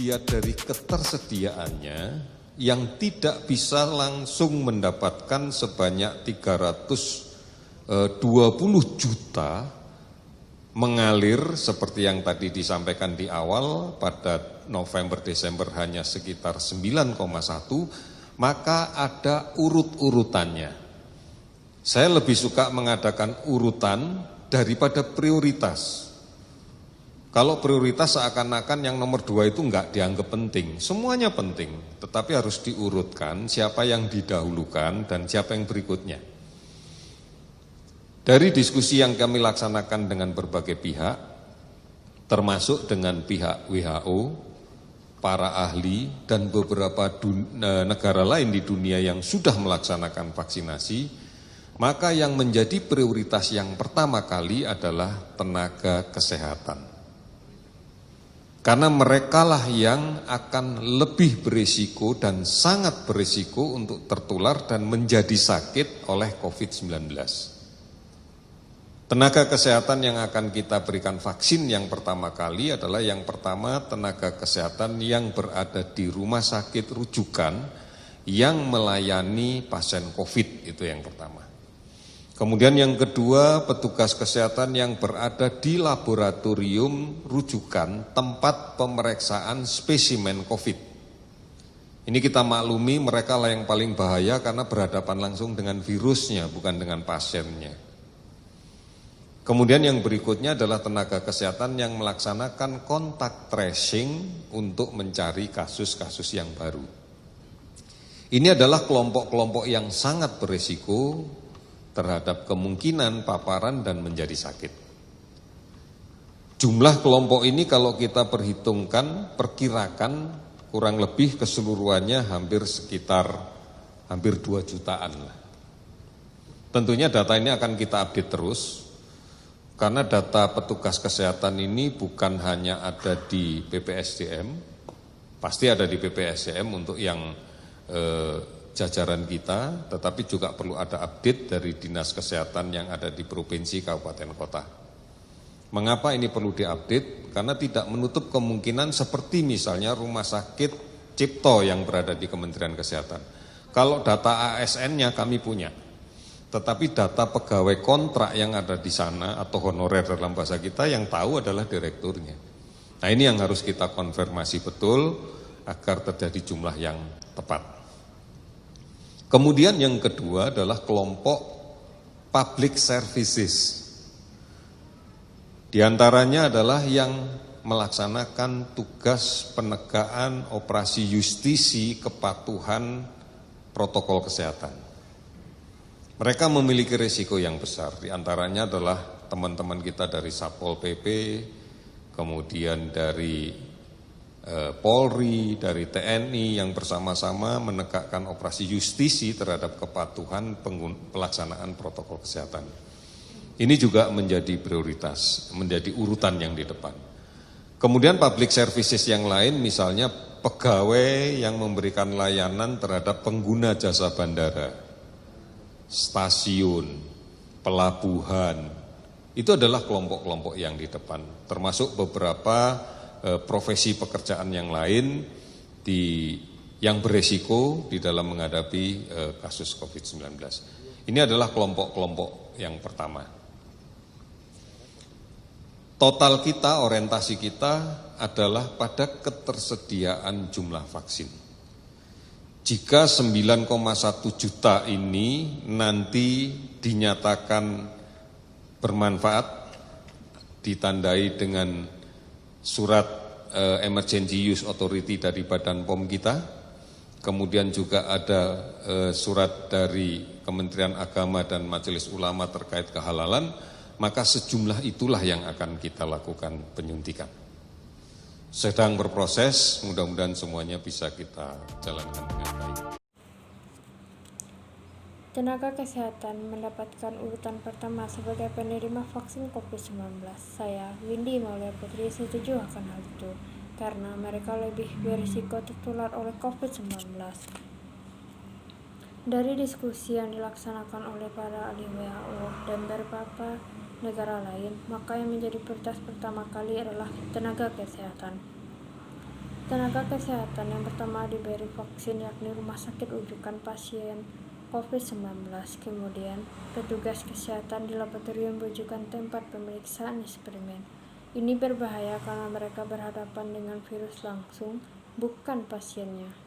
dilihat dari ketersediaannya, yang tidak bisa langsung mendapatkan sebanyak 320 juta mengalir seperti yang tadi disampaikan di awal, pada November-Desember hanya sekitar 9,1, maka ada urut-urutannya. Saya lebih suka mengadakan urutan daripada prioritas. Kalau prioritas seakan-akan yang nomor 2 itu enggak dianggap penting. Semuanya penting, tetapi harus diurutkan siapa yang didahulukan dan siapa yang berikutnya. Dari diskusi yang kami laksanakan dengan berbagai pihak, termasuk dengan pihak WHO, para ahli, dan beberapa negara lain di dunia yang sudah melaksanakan vaksinasi, maka yang menjadi prioritas yang pertama kali adalah tenaga kesehatan. Karena merekalah yang akan lebih berisiko dan sangat berisiko untuk tertular dan menjadi sakit oleh COVID-19. Tenaga kesehatan yang akan kita berikan vaksin yang pertama kali adalah yang pertama tenaga kesehatan yang berada di rumah sakit rujukan yang melayani pasien COVID, itu yang pertama. Kemudian yang kedua, petugas kesehatan yang berada di laboratorium rujukan tempat pemeriksaan spesimen COVID. Ini kita maklumi mereka lah yang paling bahaya karena berhadapan langsung dengan virusnya, bukan dengan pasiennya. Kemudian yang berikutnya adalah tenaga kesehatan yang melaksanakan kontak tracing untuk mencari kasus-kasus yang baru. Ini adalah kelompok-kelompok yang sangat berisiko terhadap kemungkinan paparan dan menjadi sakit. Jumlah kelompok ini kalau kita perhitungkan, perkirakan kurang lebih keseluruhannya hampir 2 jutaan lah. Tentunya data ini akan kita update terus, karena data petugas kesehatan ini bukan hanya ada di BPSDM, pasti ada di BPSDM untuk yang jajaran kita, tetapi juga perlu ada update dari dinas kesehatan yang ada di provinsi, kabupaten, kota. Mengapa ini perlu diupdate? Karena tidak menutup kemungkinan seperti misalnya rumah sakit Cipto yang berada di Kementerian Kesehatan. Kalau data ASN-nya kami punya, tetapi data pegawai kontrak yang ada di sana atau honorer dalam bahasa kita yang tahu adalah direkturnya. Nah, ini yang harus kita konfirmasi betul agar terjadi jumlah yang tepat. Kemudian yang kedua adalah kelompok public services. Di antaranya adalah yang melaksanakan tugas penegakan operasi justisi kepatuhan protokol kesehatan. Mereka memiliki risiko yang besar, di antaranya adalah teman-teman kita dari Satpol PP, kemudian dari Polri, dari TNI yang bersama-sama menegakkan operasi justisi terhadap kepatuhan pelaksanaan protokol kesehatan. Ini juga menjadi prioritas, menjadi urutan yang di depan. Kemudian public services yang lain, misalnya pegawai yang memberikan layanan terhadap pengguna jasa bandara, stasiun, pelabuhan, itu adalah kelompok-kelompok yang di depan, termasuk beberapa profesi pekerjaan yang lain yang beresiko di dalam menghadapi kasus COVID-19. Ini adalah kelompok-kelompok yang pertama. Total kita, orientasi kita adalah pada ketersediaan jumlah vaksin. Jika 9,1 juta ini nanti dinyatakan bermanfaat, ditandai dengan surat emergency use authority dari Badan POM kita, kemudian juga ada surat dari Kementerian Agama dan Majelis Ulama terkait kehalalan, maka sejumlah itulah yang akan kita lakukan penyuntikan. Sedang berproses, mudah-mudahan semuanya bisa kita jalankan dengan baik. Tenaga kesehatan mendapatkan urutan pertama sebagai penerima vaksin COVID-19. Saya, Windy Maulia Putri, setuju akan hal itu, karena mereka lebih berisiko tertular oleh COVID-19. Dari diskusi yang dilaksanakan oleh para ahli WHO dan beberapa negara lain, maka yang menjadi prioritas pertama kali adalah tenaga kesehatan. Tenaga kesehatan yang pertama diberi vaksin yakni rumah sakit rujukan pasien COVID-19. Kemudian, petugas kesehatan di laboratorium rujukan tempat pemeriksaan eksperimen. Ini berbahaya karena mereka berhadapan dengan virus langsung, bukan pasiennya.